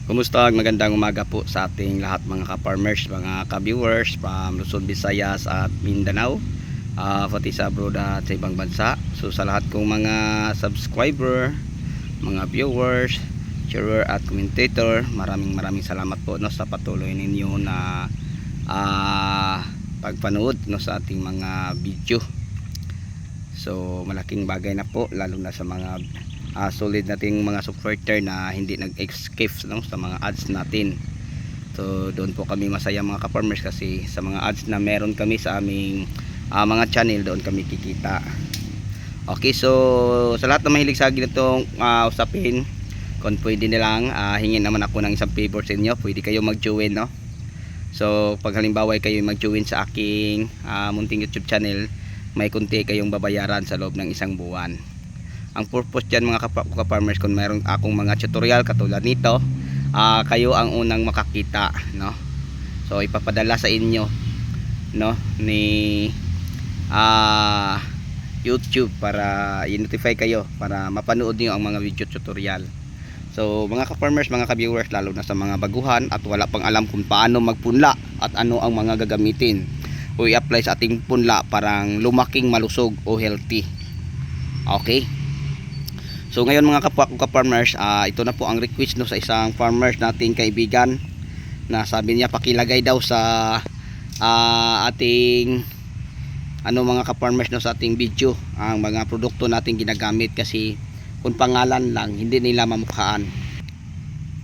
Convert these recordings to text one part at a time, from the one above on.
Kumusta? Magandang umaga po sa ating lahat mga ka-farmers, mga ka-viewers from Luzon, Visayas at Mindanao, pati sa abroad at sa ibang bansa. So sa lahat kong mga subscriber, mga viewers, sharer at commentator, maraming salamat po no, sa patuloy ninyo na pagpanood no, sa ating mga video. So malaking bagay na po, lalo na sa mga solid nating mga supporter na hindi nag-escape no, sa mga ads natin. So doon po kami masaya mga ka-farmers, kasi sa mga ads na meron kami sa aming mga channel, doon kami kikita. Okay, so sa lahat na mahilig sa ganitong usapin, kung pwede nilang hingin naman ako ng isang favor sa inyo, pwede kayo mag-join no. So pag halimbawa kayo mag-join sa aking munting YouTube channel, may kunti kayong babayaran sa loob ng isang buwan. Ang purpose dyan mga ka-farmers, kung mayroong akong mga tutorial katulad nito, kayo ang unang makakita no. So ipapadala sa inyo no ni YouTube para i-notify kayo para mapanood niyo ang mga video tutorial. So mga ka-farmers, mga ka-viewers, lalo na sa mga baguhan at wala pang alam kung paano magpunla at ano ang mga gagamitin o i-apply sa ating punla parang lumaking malusog o healthy. Okay. So ngayon mga ka-farmers, ito na po ang request no, sa isang farmers nating kaibigan na sabi niya pakilagay daw sa ating mga ka-farmers no, sa ating video ang mga produkto nating ginagamit, kasi kung pangalan lang hindi nila mamukhaan.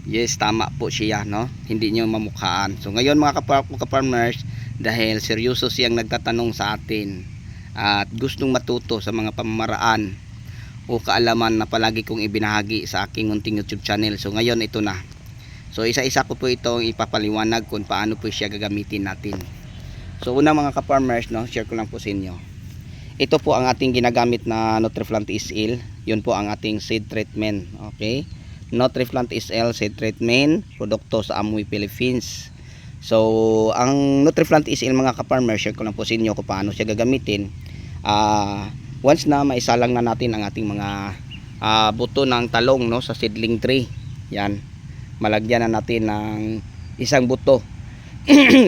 Yes, tama po siya no, hindi niyo mamukhaan. So ngayon mga ka-farmers, dahil seryoso siyang nagtatanong sa atin at gustong matuto sa mga pamamaraan o kaalaman na palagi kong ibinahagi sa aking munting YouTube channel. So ngayon ito na. So isa-isa ko po itong ipapaliwanag kung paano po siya gagamitin natin. So una mga ka-farmers no, share ko lang po sa inyo. Ito po ang ating ginagamit na Nutriplant SL. Yun po ang ating seed treatment. Okay? Nutriplant SL seed treatment, produkto sa Amway Philippines. So ang Nutriplant SL mga ka-farmers, share ko lang po sa inyo kung paano siya gagamitin. Once na maisalang na natin ang ating mga buto ng talong no, sa seedling tree, yan, malagyan na natin ng isang buto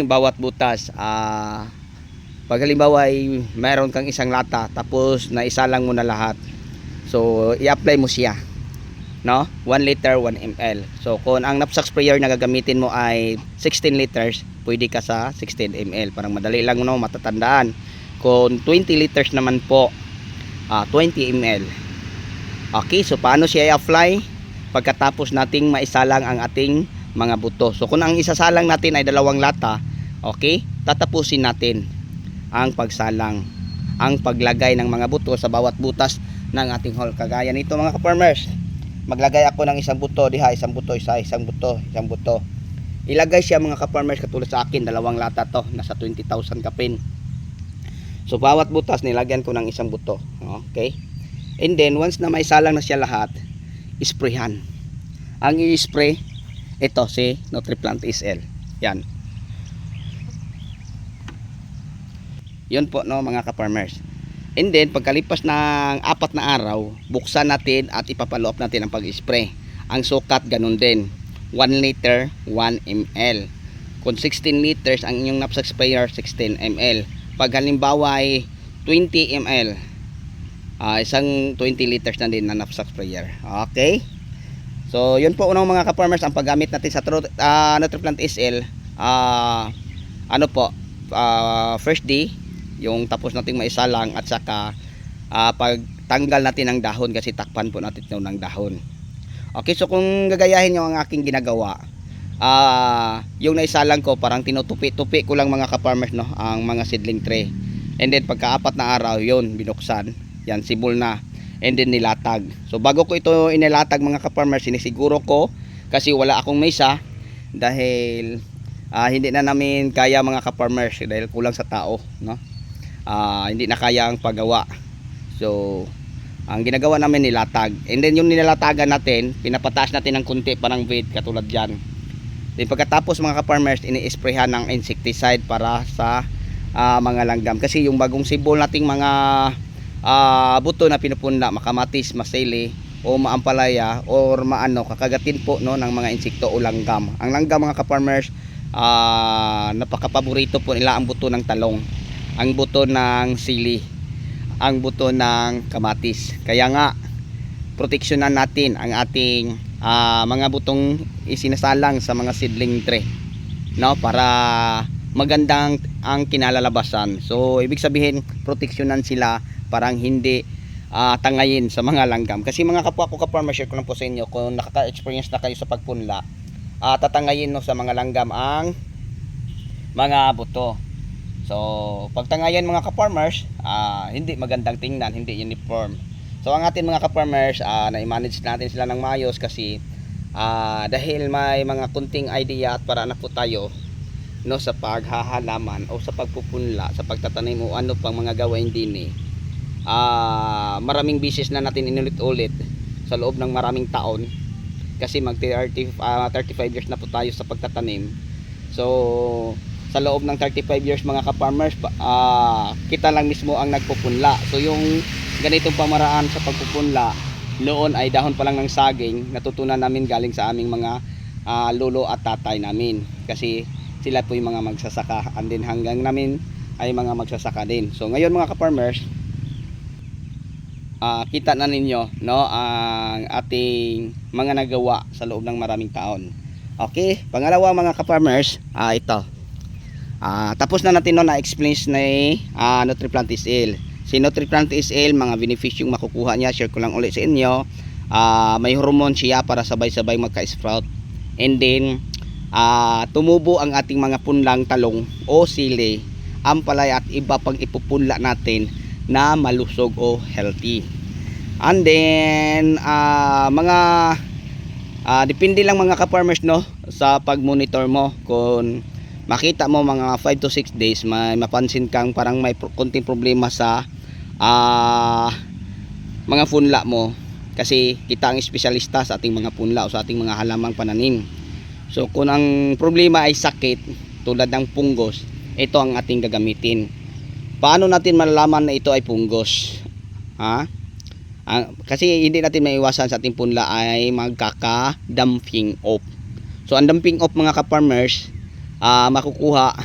bawat butas. Pag halimbawa ay mayroon kang isang lata tapos naisalang mo na lahat, so i-apply mo siya no, 1 liter 1 ml. So kung ang knapsack sprayer na gagamitin mo ay 16 liters, pwede ka sa 16 ml, parang madali lang no, matatandaan. Kung 20 liters naman po, 20 ml. Okay, so paano siya i-apply? Pagkatapos nating maisalang ang ating mga buto. So kung ang isasalang natin ay 2 lata, okay, tatapusin natin ang pagsalang, ang paglagay ng mga buto sa bawat butas ng ating hole. Kagaya nito mga ka-farmers, maglagay ako ng isang buto diha, isang buto, isang buto. Ilagay siya mga ka-farmers, katulad sa akin 2 lata to, nasa 20,000 kapin. So bawat butas nilagyan ko ng isang buto. Okay? And then once na maisalang na siya lahat, isprayhan. Ang i-spray, ito si Nutriplant SL. Yan. Yun po no mga ka-farmers. And then pagkalipas ng 4 na araw, buksan natin at ipapalo up natin ang pag-spray. Ang sukat ganun din, 1 liter 1 ml. Kung 16 liters ang inyong knapsack sprayer, 16 ml. Pag halimbawa ay 20 ml, isang 20 liters na din na knapsack sprayer. Okay? So yun po unang mga ka-farmers ang paggamit natin sa Nutriplant SL. First day, yung tapos nating maisalang, at saka pagtanggal natin ng dahon, kasi takpan po natin ito ng dahon. Okay, so kung gagayahin nyo ang aking ginagawa, yung naisalang ko, parang tinutupi-tupi ko lang mga ka-farmers no, ang mga seedling tray. And then pagka-4 na araw, yun binuksan, yan sibol na, and then nilatag. So bago ko ito inilatag mga ka-farmers, sinisiguro ko, kasi wala akong mesa, dahil hindi na namin kaya mga ka-farmers, dahil kulang sa tao no, hindi na kaya ang paggawa. So ang ginagawa namin nilatag, and then yung nilalatagan natin, pinapataas natin ng kunti parang weight katulad yan. Then pagkatapos mga ka-farmers, ini-sprayhan ng insecticide para sa mga langgam, kasi yung bagong sibol nating mga buto na pinupunla, makamatis, masili, o maampalaya or maano kakagatin po no ng mga insekto o langgam. Ang langgam mga ka-farmers, napakapaborito po nila ang buto ng talong, ang buto ng sili, ang buto ng kamatis. Kaya nga proteksyonan natin ang ating mga butong isinasalang sa mga seedling tray, no, para magandang ang kinalalabasan. So ibig sabihin proteksyonan sila parang hindi tangayin sa mga langgam. Kasi mga kapwa ko ka-farmer, share ko lang po sa inyo, kung nakaka-experience na kayo sa pagpunla, tatangayin no sa mga langgam ang mga buto. So pag tangayan mga ka-farmers, hindi magandang tingnan, hindi uniform. So ang ating mga ka-farmers, na-manage natin sila ng maayos kasi dahil may mga kunting idea at para na po tayo no sa paghahalaman o sa pagpupunla, sa pagtatanim o ano pang mga gawain din maraming bisis na natin inulit-ulit sa loob ng maraming taon kasi mag 35 years na po tayo sa pagtatanim. So sa loob ng 35 years mga ka-farmers, kita lang mismo ang nagpupunla. So yung ganitong pamaraan sa pagpupunla noon ay dahon pa lang ng saging, natutunan namin galing sa aming mga lolo at tatay namin kasi sila po yung mga magsasaka, and then hanggang namin ay mga magsasaka din. So ngayon mga ka-farmers, kita na ninyo no ang ating mga nagawa sa loob ng maraming taon. Okay, pangalawa mga ka-farmers, ito. Tapos na natin no na-explain ni Nutriplant SL. Si Nutriplant SL, mga benefisyong makukuha niya, share ko lang ulit sa inyo. May hormone siya para sabay-sabay magka-sprout. And then tumubo ang ating mga punlang talong o sili, ampalaya at iba pang ipupunla natin na malusog o healthy. And then depende lang mga ka-farmers no sa pag-monitor mo. Kung makita mo mga 5 to 6 days may mapansin kang parang may konting problema sa mga punla mo, kasi kita ang espesyalista sa ating mga punla o sa ating mga halamang pananim. So kung ang problema ay sakit tulad ng punggos, ito ang ating gagamitin. Paano natin malalaman na ito ay punggos? Kasi hindi natin maiwasan sa ating punla ay magkaka-dumping off. So ang dumping off mga ka-farmers, makukuha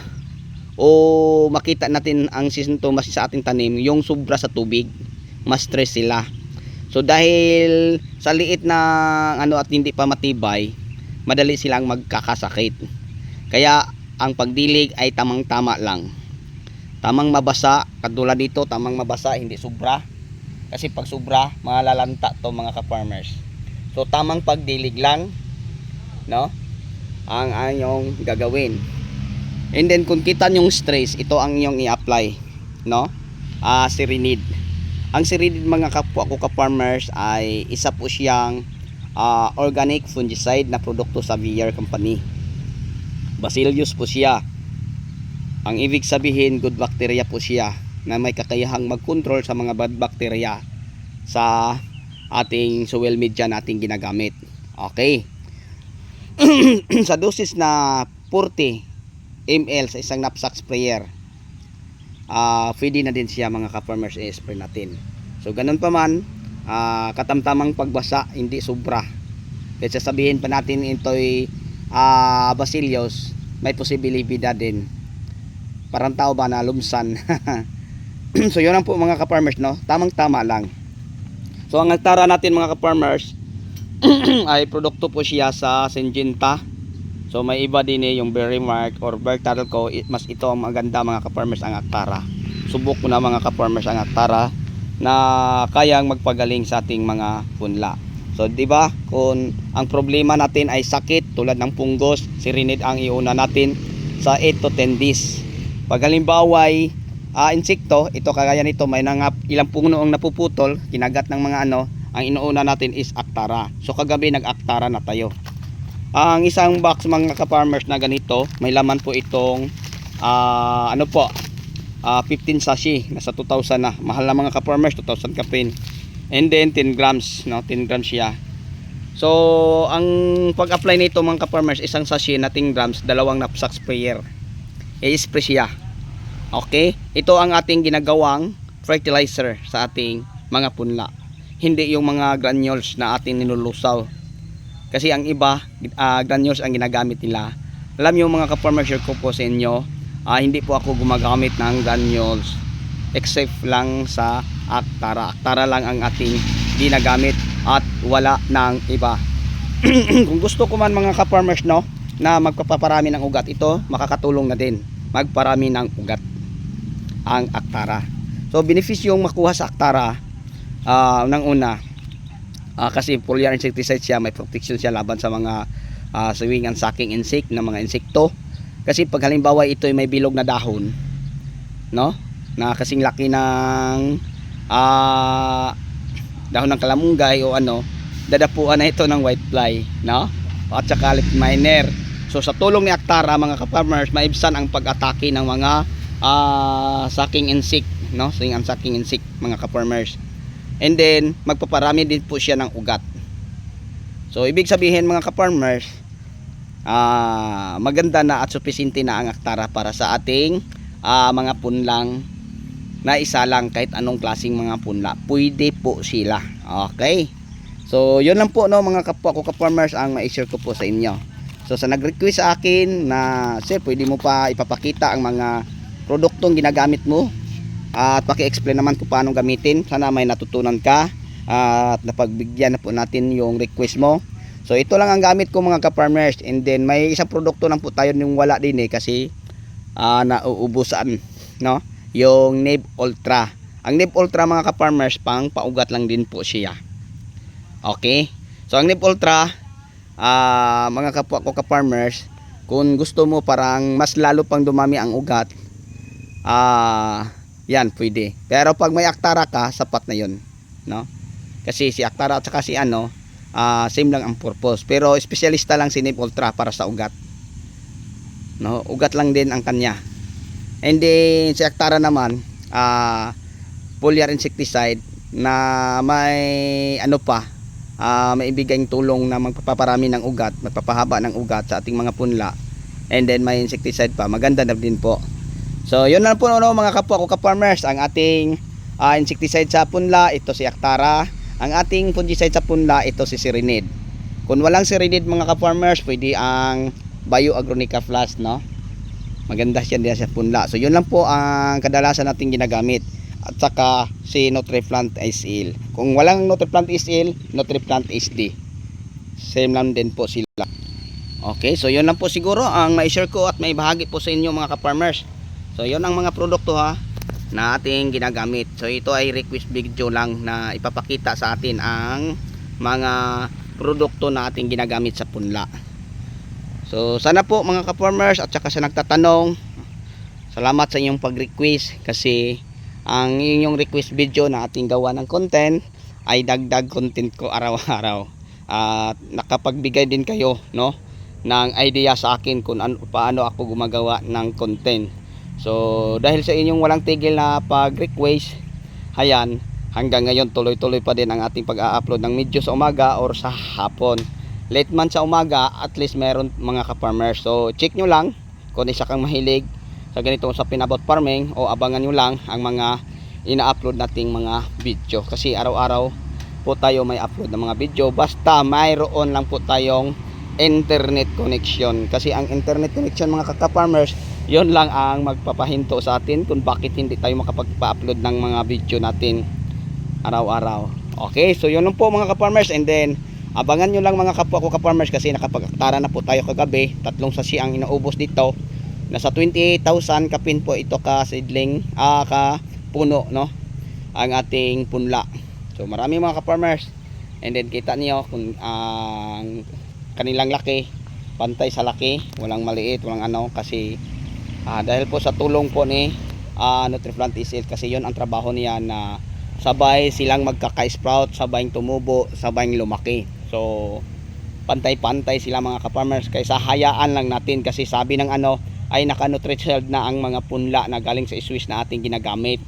o makita natin ang sintomas sa ating tanim, yung sobra sa tubig, mas stress sila. So dahil sa liit na at hindi pa matibay, madali silang magkakasakit. Kaya ang pagdilig ay tamang-tama lang. Tamang mabasa, katulad dito, tamang mabasa, hindi sobra. Kasi pag sobra, malalanta to mga ka-farmers. So tamang pagdilig lang, no, ang inyong gagawin. And then kung kita yung stress, ito ang inyong i-apply, no, Serenid. Ang Serenid mga kapwa ko ka-farmers ay isa po siyang organic fungicide na produkto sa VR Company. Bacillus po siya. Ang ibig sabihin, good bacteria po siya na may kakayahang mag-control sa mga bad bacteria sa ating soil media nating ginagamit. Okay. Sa dosis na 40 ml sa isang knapsack sprayer, pwede na din siya mga ka-farmers i-spray natin. So ganun pa man, katamtamang pagbasa, hindi sobra. Kaya sasabihin pa natin ito'y Bacillus, may posibilidad din. Parang tao ba na lumsan. So yun lang po mga ka-farmers, no? Tamang-tama lang. So ang Actara natin mga ka-farmers ay produkto po siya sa Syngenta. So may iba din yung Berry Mark or Bertalco. Mas ito ang maganda mga ka-farmers, ang Actara. Subok ko na mga ka-farmers ang Actara na kayang magpagaling sa ating mga punla. So di ba, kung ang problema natin ay sakit tulad ng punggos, Serenid ang iuna natin sa 8 to 10 days. Pag halimbawa ay insekto, ito kagaya nito, may ilang puno ang napuputol, kinagat ng mga ang inuuna natin is Actara. So kagabi nag-Actara na tayo. Ang isang box mga ka-farmers na ganito, may laman po itong 15 sachet, nasa 2,000 na. Mahal na mga ka-farmers, 2,000 ka pin. And then 10 grams, no, 10 grams siya. So ang pag-apply nito mga ka-farmers, isang sachet na 10 grams, dalawang knapsack sprayer. I-spray siya. Okay? Ito ang ating ginagawang fertilizer sa ating mga punla. hindi yung mga granules na atin nilulusaw. Kasi ang iba, granules ang ginagamit nila. Alam nyo mga ka-farmer, share ko po sa inyo, hindi po ako gumagamit ng granules except lang sa Actara. Actara lang ang ating ginagamit at wala ng iba. Kung gusto ko man mga ka-farmers, no, na magpaparami ng ugat, ito makakatulong na din magparami ng ugat ang Actara. So benefisyong makuha sa Actara, ng una, kasi foliar insecticide siya, may protection siya laban sa mga sewing and sucking insect na mga insekto. Kasi pag halimbawa ito ay may bilog na dahon, no, na kasing laki ng dahon ng kalamunggay o ano, dadapuan na ito ng whitefly, no, at saka leaf miner. So sa tulong ni Actara mga ka-farmers, maibsan ang pag-atake ng mga sucking insect, no, sewing and sucking insect mga ka-farmers. And then magpaparami din po siya ng ugat. So ibig sabihin mga ka-farmers, maganda na at sufficiente na ang Actara para sa ating mga punlang na isa lang, kahit anong klaseng mga punla pwede po sila. Okay, so yun lang po, no, mga kapwa ko ka-farmers ang ma-share ko po sa inyo. So sa nag-request sa akin na sir, pwede mo pa ipapakita ang mga produktong ginagamit mo at paki-explain naman kung paano gamitin, sana may natutunan ka at napagbigyan na po natin yung request mo. So ito lang ang gamit ko mga ka-farmers. And then may isang produkto lang po tayo yung wala din kasi nauubusan, no, yung Neve Ultra. Ang Neve Ultra mga ka-farmers, pang paugat lang din po siya. Okay, so ang Neve Ultra, mga kapwa ko ka-farmers, kung gusto mo parang mas lalo pang dumami ang ugat, yan pwede. Pero pag may Actara ka, sapat na yun, no? Kasi si Actara at saka si same lang ang purpose. Pero espesyalista lang si Neve Ultra para sa ugat, no? Ugat lang din ang kanya. And then si Actara naman, foliar insecticide na may may ibigay tulong na magpaparami ng ugat, magpapahaba ng ugat sa ating mga punla. And then may insecticide pa, maganda na din po. So yun lang po, no, mga kapwa ko ka-farmers, ang ating insecticide sa punla, ito si Actara. Ang ating fungicide sa punla, ito si Serenade. Kung walang Serenade mga ka-farmers, pwede ang Bio Agronica Plus, no? Maganda siya din sa punla. So yun lang po ang kadalasan nating ginagamit. At saka si Nutriplant SL. Kung walang Nutriplant SL, Nutriplant SD, same lang din po sila. Okay, so yun lang po siguro ang ma-share ko at may bahagi po sa inyo mga ka-farmers. So yun ang mga produkto na ating ginagamit. So ito ay request video lang na ipapakita sa atin ang mga produkto na ating ginagamit sa punla. So sana po mga ka-farmers at saka sa nagtatanong, salamat sa inyong pag-request, kasi ang inyong request video na ating gawa ng content ay dagdag content ko araw-araw. At nakapagbigay din kayo, no, ng idea sa akin kung paano ako gumagawa ng content. So dahil sa inyong walang tigil na pag-request, ayan, hanggang ngayon tuloy-tuloy pa din ang ating pag-a-upload ng video sa umaga or sa hapon. Late man sa umaga, at least meron mga ka-farmers. So check nyo lang kung isa kang mahilig sa ganito sa pinabot farming, o abangan nyo lang ang mga ina-upload nating mga video, kasi araw-araw po tayo may upload ng mga video, basta mayroon lang po tayong internet connection. Kasi ang internet connection mga ka-farmers, yon lang ang magpapahinto sa atin kung bakit hindi tayo makapagpa-upload ng mga video natin araw-araw. Okay, so yun lang po mga ka-farmers. And then abangan nyo lang mga kapwa ko ka-farmers, kasi nakapag-Actara na po tayo kagabi. 3 sasi ang inaubos dito. Nasa 28,000 kapin po ito ka seedling, ka puno, no, ang ating punla. So marami mga ka-farmers. And then kita niyo kung ang kanilang laki, pantay sa laki, walang maliit, walang kasi dahil po sa tulong po ni Nutriplant SL, kasi yon ang trabaho niya, na sabay silang magkaka-sprout, sabay tumubo, sabay lumaki. So pantay-pantay sila mga ka-farmers, kaysa hayaan lang natin, kasi sabi ng ay naka-NutriShield na ang mga punla na galing sa Swiss na ating ginagamit.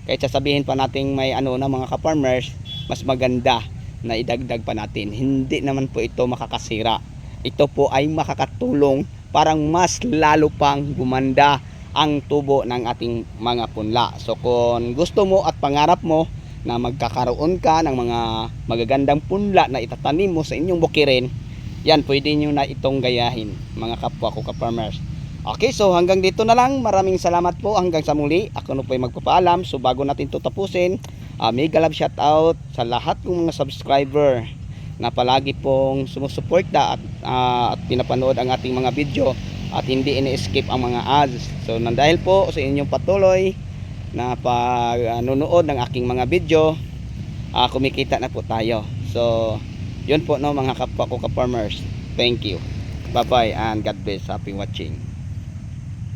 Kaysa sabihin pa natin may na mga ka-farmers, mas maganda na idagdag pa natin. Hindi naman po ito makakasira, ito po ay makakatulong parang mas lalo pang gumanda ang tubo ng ating mga punla. So kung gusto mo at pangarap mo na magkakaroon ka ng mga magagandang punla na itatanim mo sa inyong bukirin, yan, pwede nyo na itong gayahin, mga kapwa ko ka-farmers. Okay, so hanggang dito na lang. Maraming salamat po. Hanggang sa muli. Ako na po ay magpapaalam. So bago natin ito tapusin, mega love shout out sa lahat ng mga subscriber na palagi pong sumusuporta at pinapanood ang ating mga video at hindi ini-skip ang mga ads. So dahil po sa inyong patuloy na panonood ng aking mga video, kumikita na po tayo. So yun po, no, mga kapwa ko ka-farmers. Thank you. Bye bye and God bless. Happy watching.